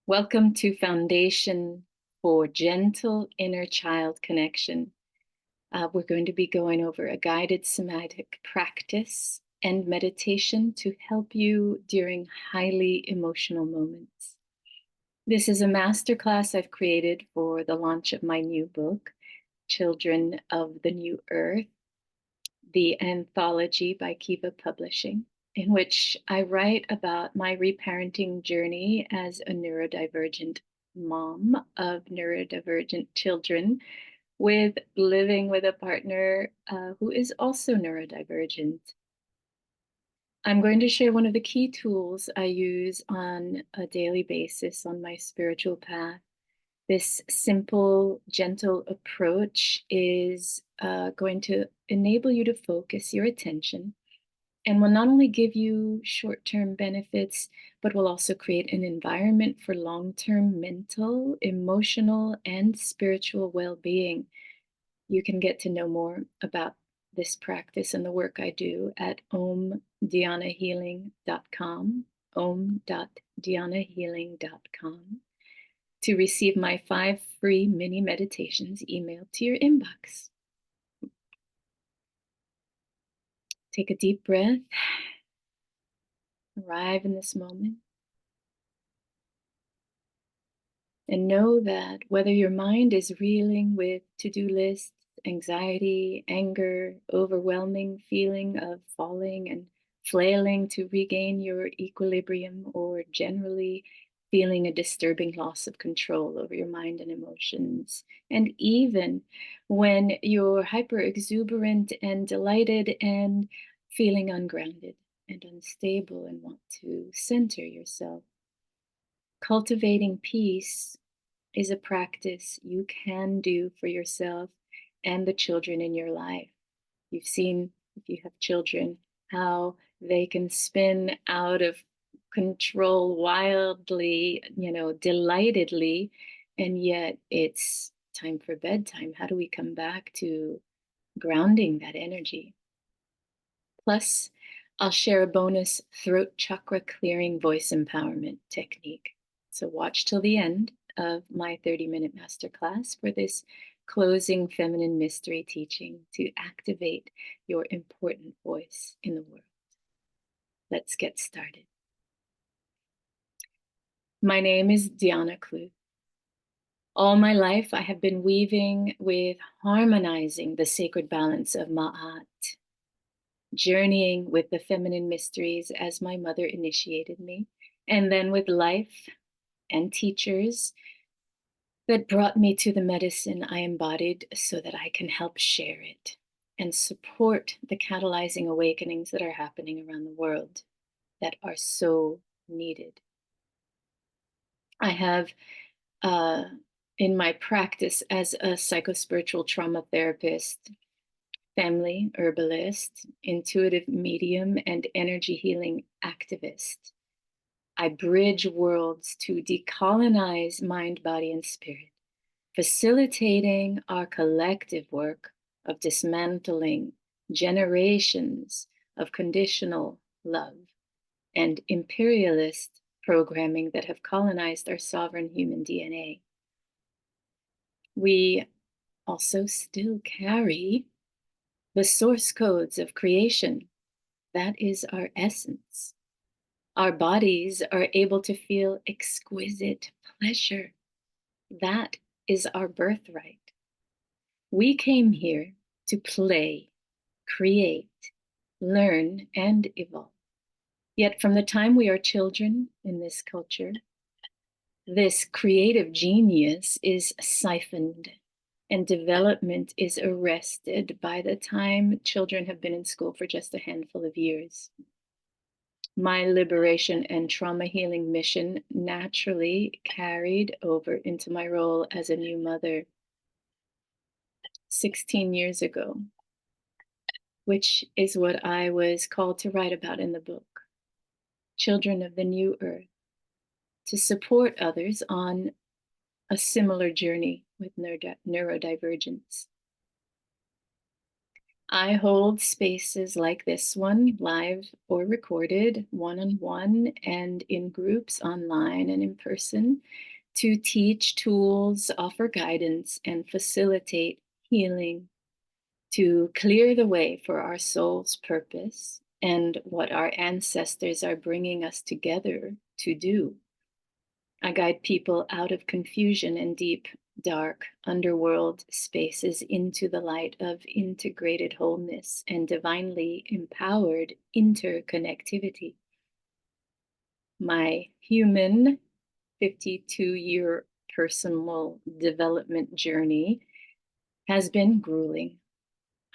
Welcome to Foundation for Gentle Inner Child Connection. We're going to be going over a guided somatic practice and meditation to help you during highly emotional moments. This is a masterclass I've created for the launch of my new book, Children of the New Earth, the anthology by Kiva Publishing, in which I write about my reparenting journey as a neurodivergent mom of neurodivergent children, with living with a partner who is also neurodivergent. I'm going to share one of the key tools I use on a daily basis on my spiritual path. This simple, gentle approach is going to enable you to focus your attention and will not only give you short-term benefits, but will also create an environment for long-term mental, emotional, and spiritual well-being. You can get to know more about this practice and the work I do at omdianahealing.com, om.dianahealing.com, to receive my 5 free mini meditations emailed to your inbox. Take a deep breath. Arrive in this moment. And know that whether your mind is reeling with to-do lists, anxiety, anger, overwhelming feeling of falling and flailing to regain your equilibrium, or generally feeling a disturbing loss of control over your mind and emotions, and even when you're hyper exuberant and delighted and feeling ungrounded and unstable and want to center yourself. Cultivating peace is a practice you can do for yourself and the children in your life. You've seen, if you have children, how they can spin out of control wildly, delightedly, and yet it's time for bedtime. How do we come back to grounding that energy? Plus, I'll share a bonus throat chakra clearing voice empowerment technique. So watch till the end of my 30-minute masterclass for this closing feminine mystery teaching to activate your important voice in the world. Let's get started. My name is Diana Cluth. All my life, I have been weaving with harmonizing the sacred balance of Ma'at, journeying with the feminine mysteries as my mother initiated me, and then with life and teachers that brought me to the medicine I embodied so that I can help share it and support the catalyzing awakenings that are happening around the world that are so needed. I have, in my practice as a psychospiritual trauma therapist, family herbalist, intuitive medium, and energy healing activist, I bridge worlds to decolonize mind, body, and spirit, facilitating our collective work of dismantling generations of conditional love and imperialist programming that have colonized our sovereign human DNA. We also still carry the source codes of creation. That is our essence. Our bodies are able to feel exquisite pleasure. That is our birthright. We came here to play, create, learn, and evolve. Yet from the time we are children in this culture, this creative genius is siphoned and development is arrested by the time children have been in school for just a handful of years. My liberation and trauma healing mission naturally carried over into my role as a new mother 16 years ago, which is what I was called to write about in the book, Children of the New Earth, to support others on a similar journey with neurodivergence. I hold spaces like this one, live or recorded, one on one, and in groups online and in person, to teach tools, offer guidance, and facilitate healing, to clear the way for our soul's purpose and what our ancestors are bringing us together to do. I guide people out of confusion and deep, dark underworld spaces into the light of integrated wholeness and divinely empowered interconnectivity. My human 52-year personal development journey has been grueling,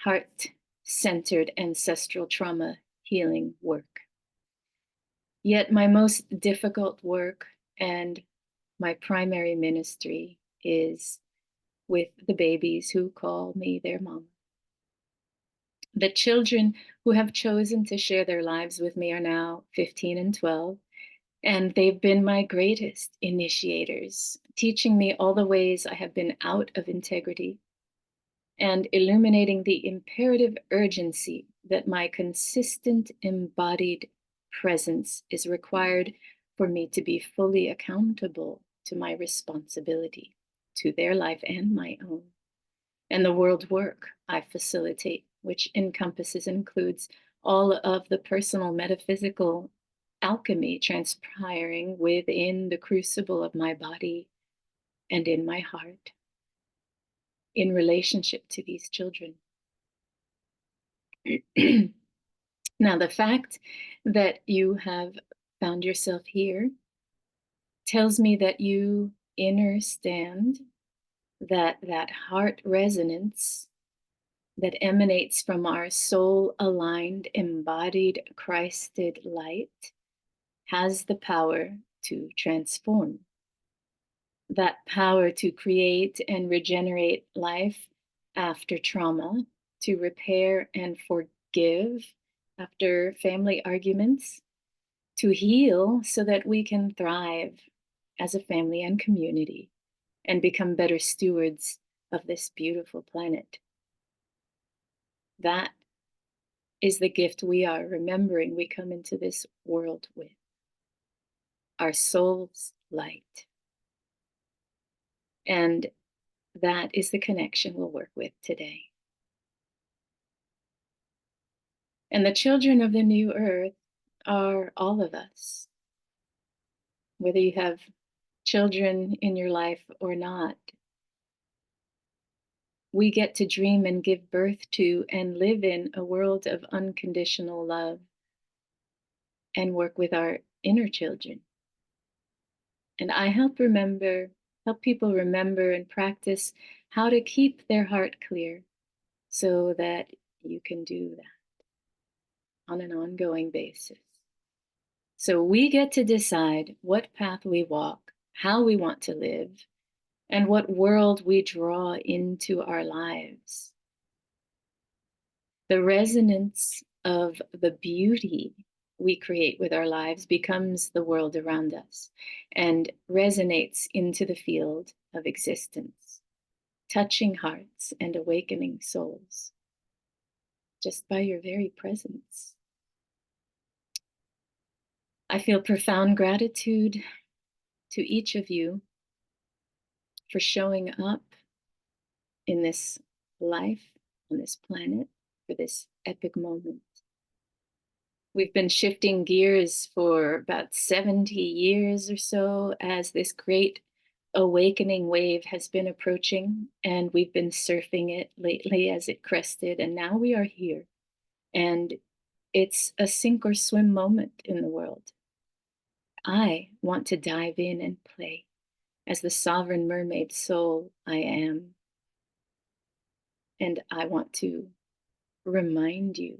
heart centered ancestral trauma healing work. Yet, my most difficult work and my primary ministry is with the babies who call me their mom. The children who have chosen to share their lives with me are now 15 and 12, and they've been my greatest initiators, teaching me all the ways I have been out of integrity and illuminating the imperative urgency that my consistent embodied presence is required for me to be fully accountable to my responsibility, to their life and my own, and the world work I facilitate, which encompasses and includes all of the personal metaphysical alchemy transpiring within the crucible of my body and in my heart in relationship to these children. Now, the fact that you have found yourself here tells me that you understand that heart resonance that emanates from our soul aligned, embodied, Christed light has the power to transform, that power to create and regenerate life after trauma, to repair and forgive after family arguments, to heal so that we can thrive as a family and community and become better stewards of this beautiful planet. That is the gift we are remembering we come into this world with, our soul's light. And that is the connection we'll work with today. And the children of the new earth are all of us. Whether you have children in your life or not, we get to dream and give birth to and live in a world of unconditional love and work with our inner children. And I help people remember and practice how to keep their heart clear so that you can do that on an ongoing basis. So we get to decide what path we walk, how we want to live, and what world we draw into our lives. The resonance of the beauty we create with our lives becomes the world around us and resonates into the field of existence, touching hearts and awakening souls just by your very presence. I feel profound gratitude to each of you for showing up in this life, on this planet, for this epic moment. We've been shifting gears for about 70 years or so as this great awakening wave has been approaching, and we've been surfing it lately as it crested, and now we are here. And it's a sink or swim moment in the world. I want to dive in and play as the sovereign mermaid soul I am. And I want to remind you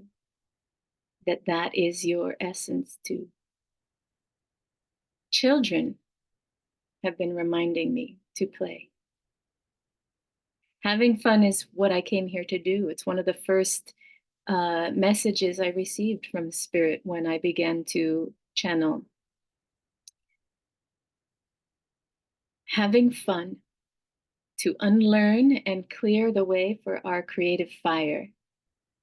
that that is your essence too. Children have been reminding me to play. Having fun is what I came here to do. It's one of the first messages I received from Spirit when I began to channel. Having fun to unlearn and clear the way for our creative fire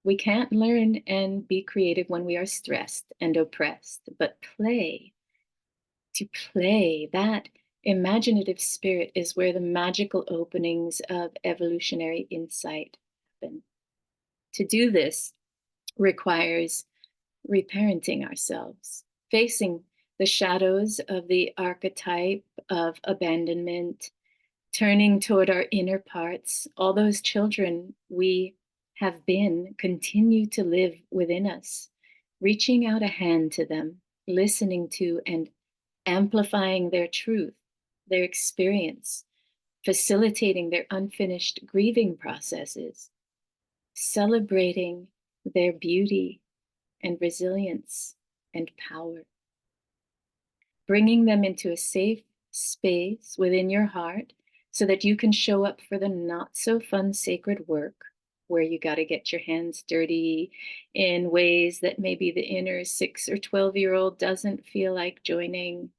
We can't learn and be creative when we are stressed and oppressed, but to play, that imaginative spirit is where the magical openings of evolutionary insight happen. To do this requires reparenting ourselves, facing the shadows of the archetype of abandonment, turning toward our inner parts. All those children we have been continue to live within us, reaching out a hand to them, listening to and amplifying their truth, their experience, facilitating their unfinished grieving processes, celebrating their beauty and resilience and power, bringing them into a safe space within your heart so that you can show up for the not so fun sacred work where you got to get your hands dirty in ways that maybe the inner 6 or 12-year-old doesn't feel like joining.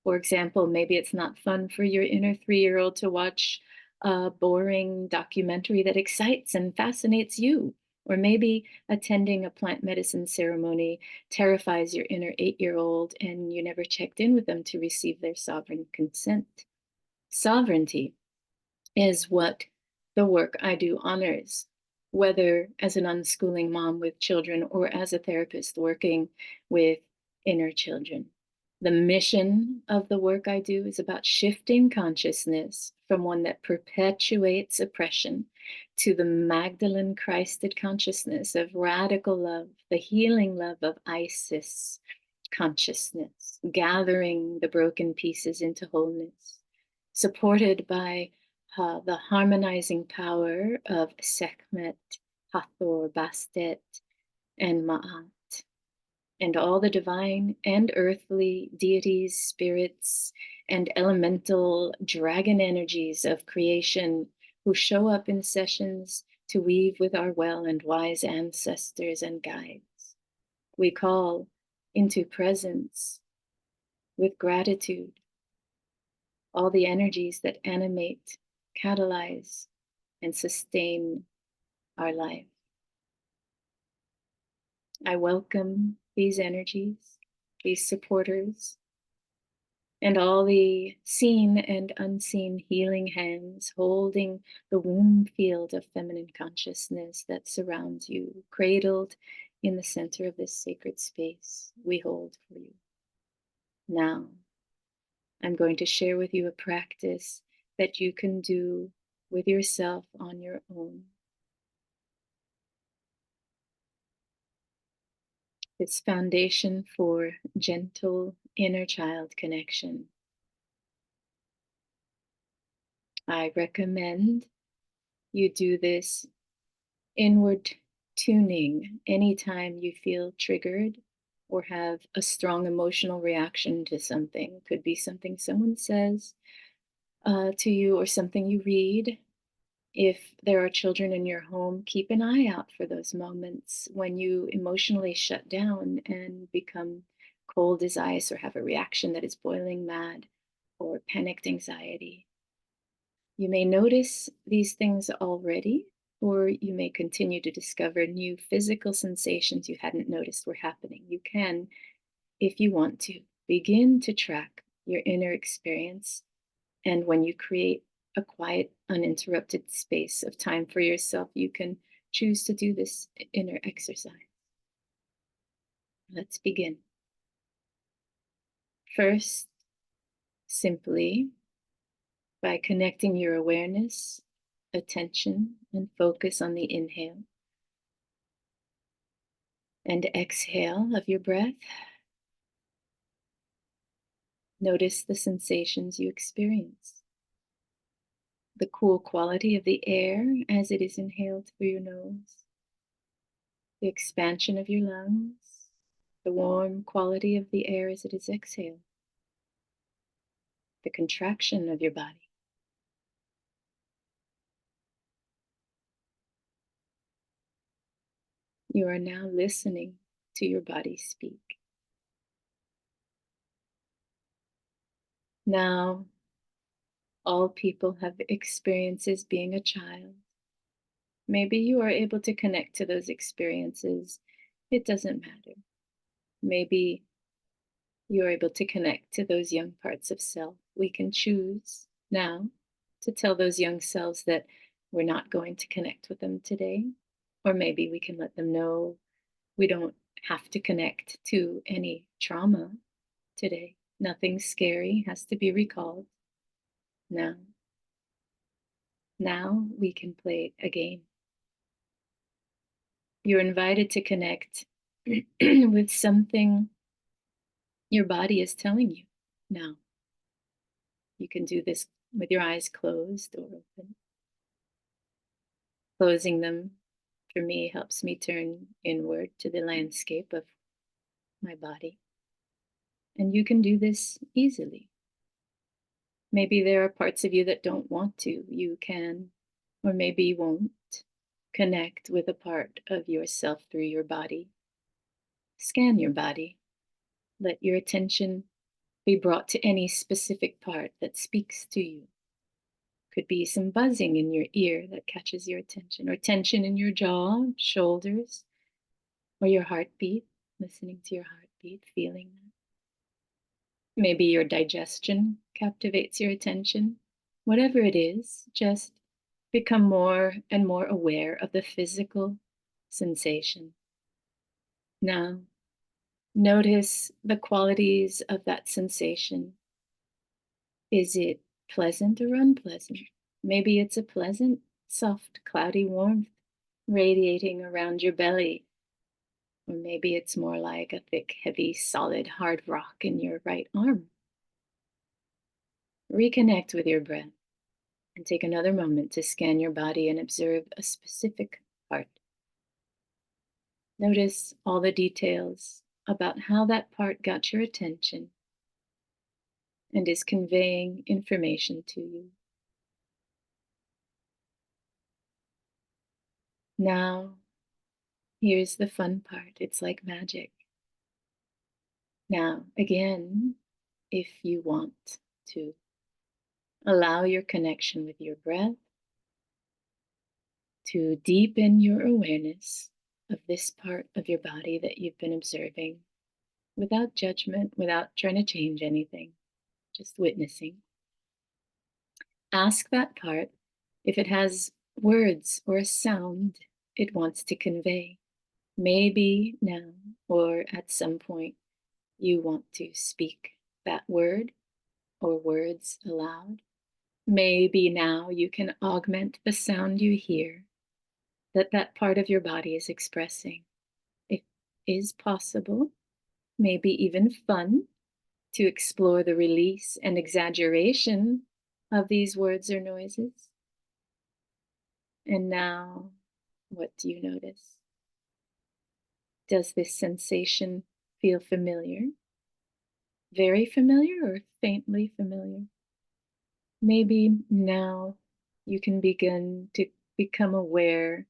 For example, maybe it's not fun for your inner 3-year-old to watch a boring documentary that excites and fascinates you. Or maybe attending a plant medicine ceremony terrifies your inner 8-year-old and you never checked in with them to receive their sovereign consent. Sovereignty is what the work I do honors, whether as an unschooling mom with children or as a therapist working with inner children. The mission of the work I do is about shifting consciousness from one that perpetuates oppression to the Magdalene Christed consciousness of radical love, the healing love of Isis consciousness, gathering the broken pieces into wholeness, supported by the harmonizing power of Sekhmet, Hathor, Bastet, and Ma'at, and all the divine and earthly deities, spirits, and elemental dragon energies of creation who show up in sessions to weave with our well and wise ancestors and guides. We call into presence with gratitude all the energies that animate, catalyze, and sustain our life. I welcome these energies, these supporters, and all the seen and unseen healing hands holding the womb field of feminine consciousness that surrounds you, cradled in the center of this sacred space we hold for you. Now, I'm going to share with you a practice that you can do with yourself on your own. It's foundation for gentle inner child connection. I recommend you do this inward tuning anytime you feel triggered or have a strong emotional reaction to something. Could be something someone says to you or something you read. If there are children in your home, keep an eye out for those moments when you emotionally shut down and become cold as ice or have a reaction that is boiling mad or panicked anxiety. You may notice these things already, or you may continue to discover new physical sensations you hadn't noticed were happening. You can, if you want to, begin to track your inner experience. And when you create a quiet, uninterrupted space of time for yourself, you can choose to do this inner exercise. Let's begin. First, simply by connecting your awareness, attention, and focus on the inhale and exhale of your breath. Notice the sensations you experience. The cool quality of the air as it is inhaled through your nose, the expansion of your lungs, the warm quality of the air as it is exhaled, the contraction of your body. You are now listening to your body speak. Now, all people have experiences being a child. Maybe you are able to connect to those experiences. It doesn't matter. Maybe you're able to connect to those young parts of self. We can choose now to tell those young selves that we're not going to connect with them today. Or maybe we can let them know we don't have to connect to any trauma today. Nothing scary has to be recalled. Now, now we can play a game. You're invited to connect with something your body is telling you now. You can do this with your eyes closed or open. Closing them, for me, helps me turn inward to the landscape of my body. And you can do this easily. Maybe there are parts of you that don't want to. You can, or maybe you won't, connect with a part of yourself through your body. Scan your body. Let your attention be brought to any specific part that speaks to you. Could be some buzzing in your ear that catches your attention, or tension in your jaw, shoulders, or your heartbeat, listening to your heartbeat, feeling that. Maybe your digestion captivates your attention. Whatever it is, just become more and more aware of the physical sensation. Now, notice the qualities of that sensation. Is it pleasant or unpleasant? Maybe it's a pleasant, soft, cloudy warmth radiating around your belly. Or maybe it's more like a thick, heavy, solid, hard rock in your right arm. Reconnect with your breath and take another moment to scan your body and observe a specific part. Notice all the details about how that part got your attention and is conveying information to you. Now, here's the fun part. It's like magic. Now, again, if you want to, allow your connection with your breath to deepen your awareness of this part of your body that you've been observing without judgment, without trying to change anything, just witnessing. Ask that part if it has words or a sound it wants to convey. Maybe now or at some point you want to speak that word or words aloud. Maybe now you can augment the sound you hear that that part of your body is expressing. It is possible, maybe even fun, to explore the release and exaggeration of these words or noises. And now, what do you notice? Does this sensation feel familiar? Very familiar or faintly familiar? Maybe now you can begin to become aware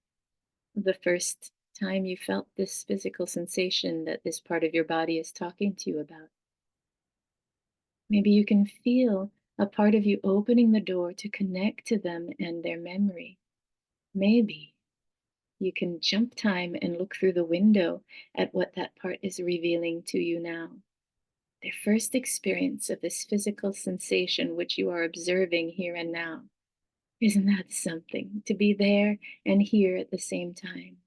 of the first time you felt this physical sensation that this part of your body is talking to you about. Maybe you can feel a part of you opening the door to connect to them and their memory. Maybe you can jump time and look through the window at what that part is revealing to you now. Their first experience of this physical sensation which you are observing here and now. Isn't that something to be there and here at the same time?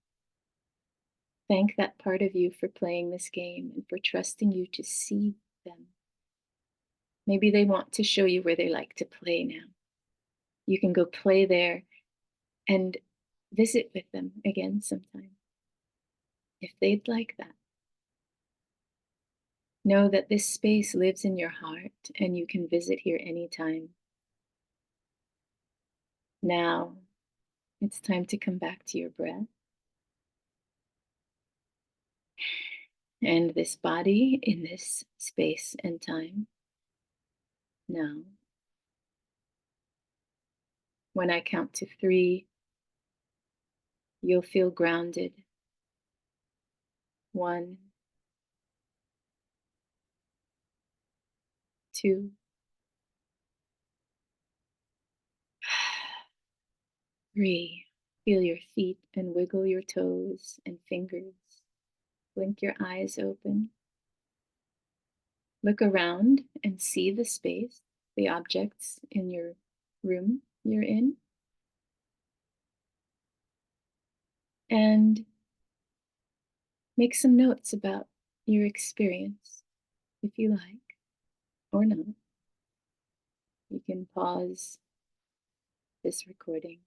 Thank that part of you for playing this game and for trusting you to see them. Maybe they want to show you where they like to play now. You can go play there and visit with them again sometime, if they'd like that. Know that this space lives in your heart and you can visit here anytime. Now, it's time to come back to your breath. And this body in this space and time. Now, when I count to 3, you'll feel grounded. 1, 2, 3. Feel your feet and wiggle your toes and fingers. Blink your eyes open. Look around and see the space, the objects in your room you're in. And make some notes about your experience, if you like, or not. You can pause this recording.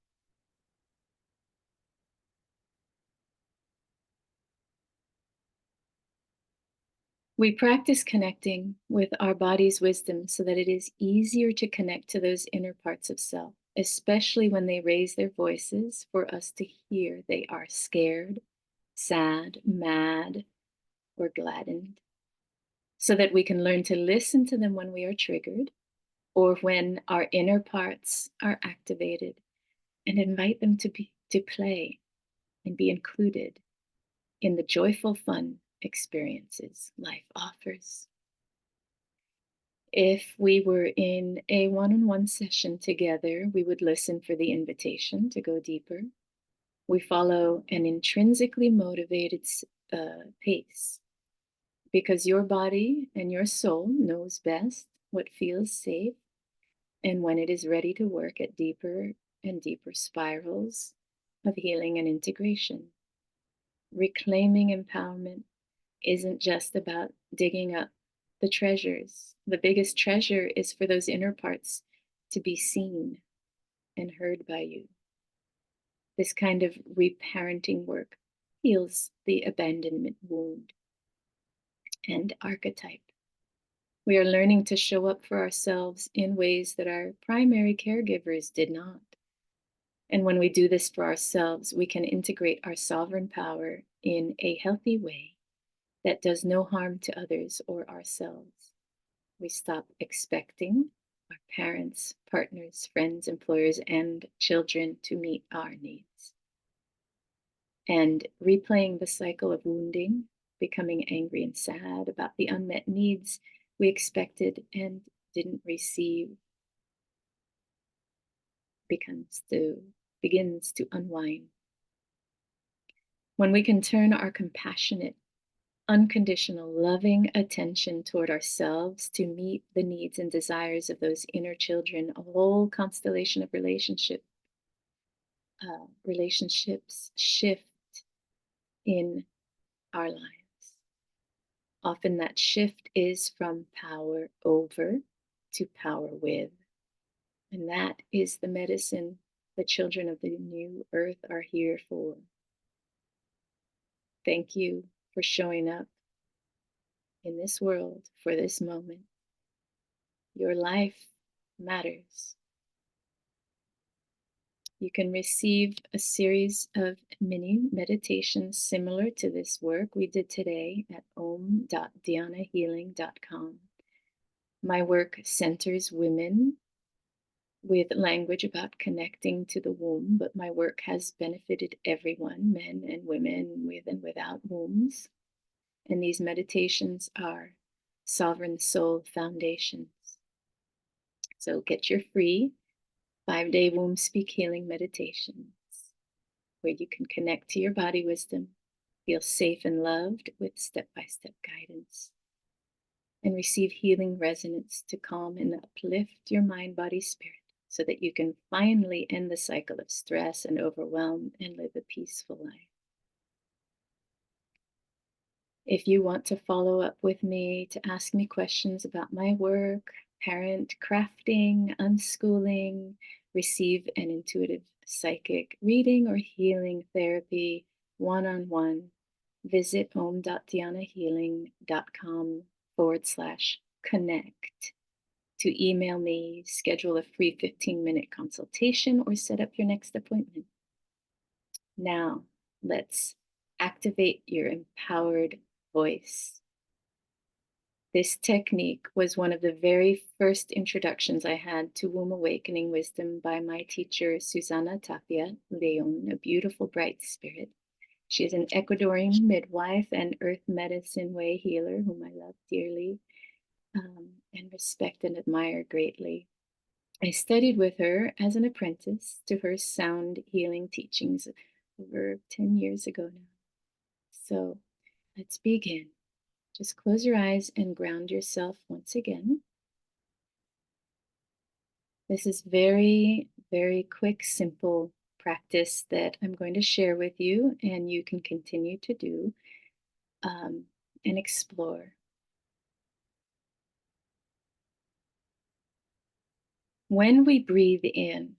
We practice connecting with our body's wisdom so that it is easier to connect to those inner parts of self, especially when they raise their voices for us to hear they are scared, sad, mad, or gladdened, so that we can learn to listen to them when we are triggered or when our inner parts are activated, and invite them to play and be included in the joyful, fun experiences life offers. If we were in a one-on-one session together, we would listen for the invitation to go deeper. We follow an intrinsically motivated pace because your body and your soul knows best what feels safe and when it is ready to work at deeper and deeper spirals of healing and integration. Reclaiming empowerment isn't just about digging up the treasures. The biggest treasure is for those inner parts to be seen and heard by you. This kind of reparenting work heals the abandonment wound and archetype. We are learning to show up for ourselves in ways that our primary caregivers did not. And when we do this for ourselves, we can integrate our sovereign power in a healthy way that does no harm to others or ourselves. We stop expecting our parents, partners, friends, employers, and children to meet our needs. And replaying the cycle of wounding, becoming angry and sad about the unmet needs we expected and didn't receive, begins to unwind. When we can turn our compassionate, unconditional, loving attention toward ourselves to meet the needs and desires of those inner children, a whole constellation of relationships shift in our lives. Often that shift is from power over to power with. And that is the medicine the children of the new earth are here for. Thank you for showing up in this world for this moment. Your life matters. You can receive a series of mini meditations similar to this work we did today at om.dianahealing.com. My work centers women with language about connecting to the womb, but my work has benefited everyone, men and women with and without wombs. And these meditations are Sovereign Soul Foundations. So get your free 5-day womb speak healing meditations where you can connect to your body wisdom, feel safe and loved with step-by-step guidance, and receive healing resonance to calm and uplift your mind, body, spirit so that you can finally end the cycle of stress and overwhelm and live a peaceful life. If you want to follow up with me to ask me questions about my work, parent crafting, unschooling, receive an intuitive psychic reading or healing therapy one-on-one, visit om.dianahealing.com/connect to email me, schedule a free 15-minute consultation, or set up your next appointment. Now, let's activate your empowered voice. This technique was one of the very first introductions I had to womb awakening wisdom by my teacher, Susana Tapia Leon, a beautiful, bright spirit. She is an Ecuadorian midwife and earth medicine way healer whom I love dearly and respect and admire greatly. I studied with her as an apprentice to her sound healing teachings over 10 years ago now. So let's begin. Just close your eyes and ground yourself once again. This is very, very quick, simple practice that I'm going to share with you, and you can continue to do um, and explore. When we breathe in,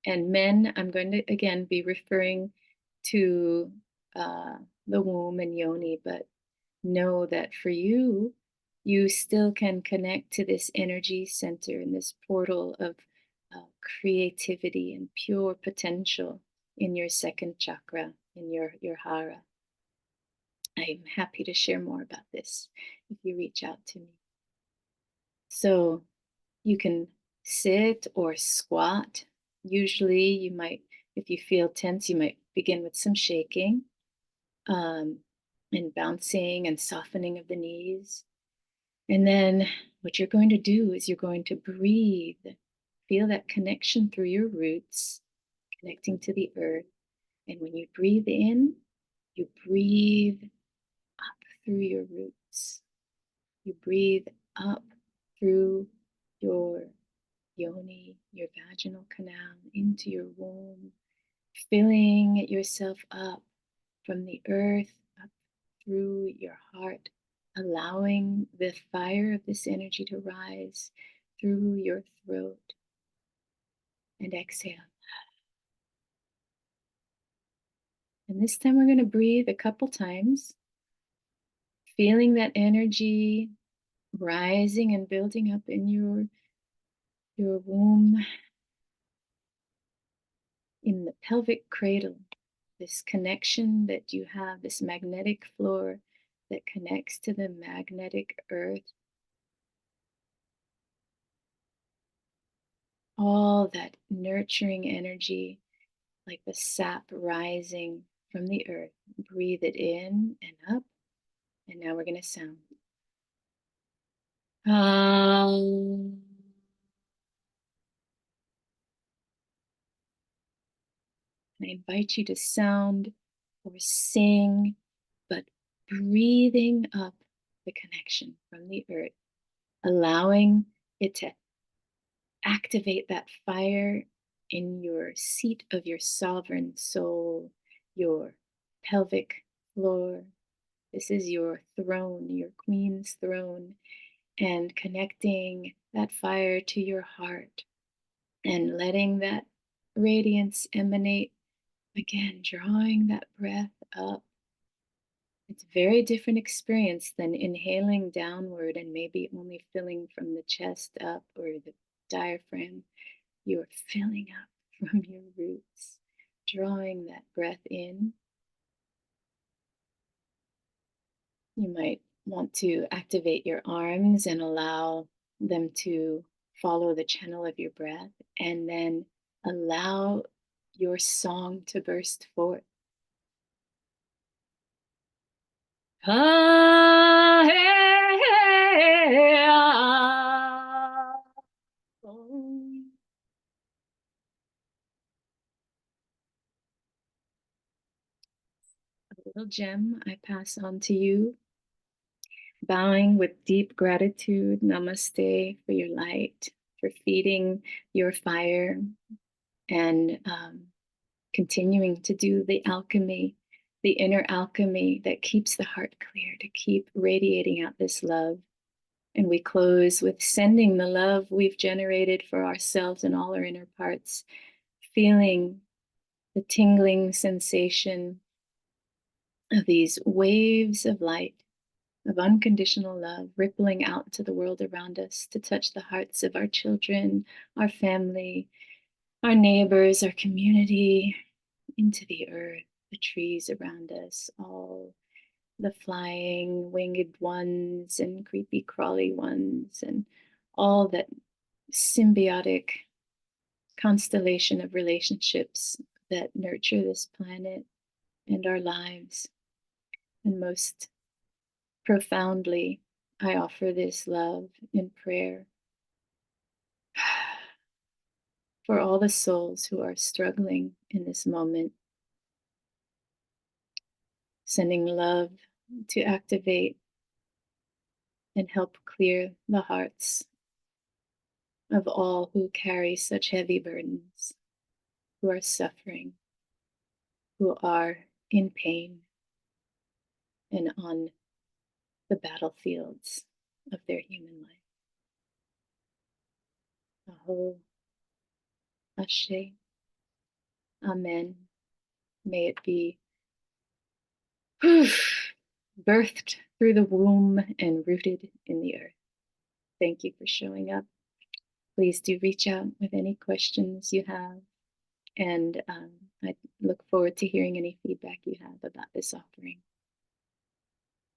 and men, I'm going to again be referring to uh, the womb and yoni, but know that for you, you still can connect to this energy center and this portal of creativity and pure potential in your second chakra, in your hara. I'm happy to share more about this if you reach out to me. So you can sit or squat. Usually, you might, if you feel tense, you might begin with some shaking um, and bouncing and softening of the knees. And then what you're going to do is you're going to breathe. Feel that connection through your roots, connecting to the earth. And when you breathe in, you breathe up through your roots. You breathe up through your yoni, your vaginal canal, into your womb, filling yourself up from the earth up through your heart, allowing the fire of this energy to rise through your throat. And exhale. And this time we're going to breathe a couple times, feeling that energy rising and building up in your womb, in the pelvic cradle, this connection that you have, this magnetic floor that connects to the magnetic earth. All that nurturing energy, like the sap rising from the earth. Breathe it in and up. And now we're going to sound. And I invite you to sound or sing, but breathing up the connection from the earth, allowing it to activate that fire in your seat of your sovereign soul, your pelvic floor. This is your throne, your queen's throne, and connecting that fire to your heart and letting that radiance emanate. Again, drawing that breath up. It's a very different experience than inhaling downward and maybe only filling from the chest up or the diaphragm. You are filling up from your roots, drawing that breath in. You might want to activate your arms and allow them to follow the channel of your breath, and then allow your song to burst forth. Ah, hey, hey, ah, oh. A little gem I pass on to you, bowing with deep gratitude. Namaste for your light, for feeding your fire, and continuing to do the alchemy, the inner alchemy that keeps the heart clear, to keep radiating out this love. And we close with sending the love we've generated for ourselves and all our inner parts, feeling the tingling sensation of these waves of light, of unconditional love, rippling out to the world around us to touch the hearts of our children, our family, our neighbors, our community, into the earth, the trees around us, all the flying winged ones and creepy crawly ones, and all that symbiotic constellation of relationships that nurture this planet and our lives. And most profoundly, I offer this love in prayer. For all the souls who are struggling in this moment, sending love to activate and help clear the hearts of all who carry such heavy burdens, who are suffering, who are in pain and on the battlefields of their human life. Aho, Ashe, Amen. May it be birthed through the womb and rooted in the earth. Thank you for showing up. Please do reach out with any questions you have. And I look forward to hearing any feedback you have about this offering.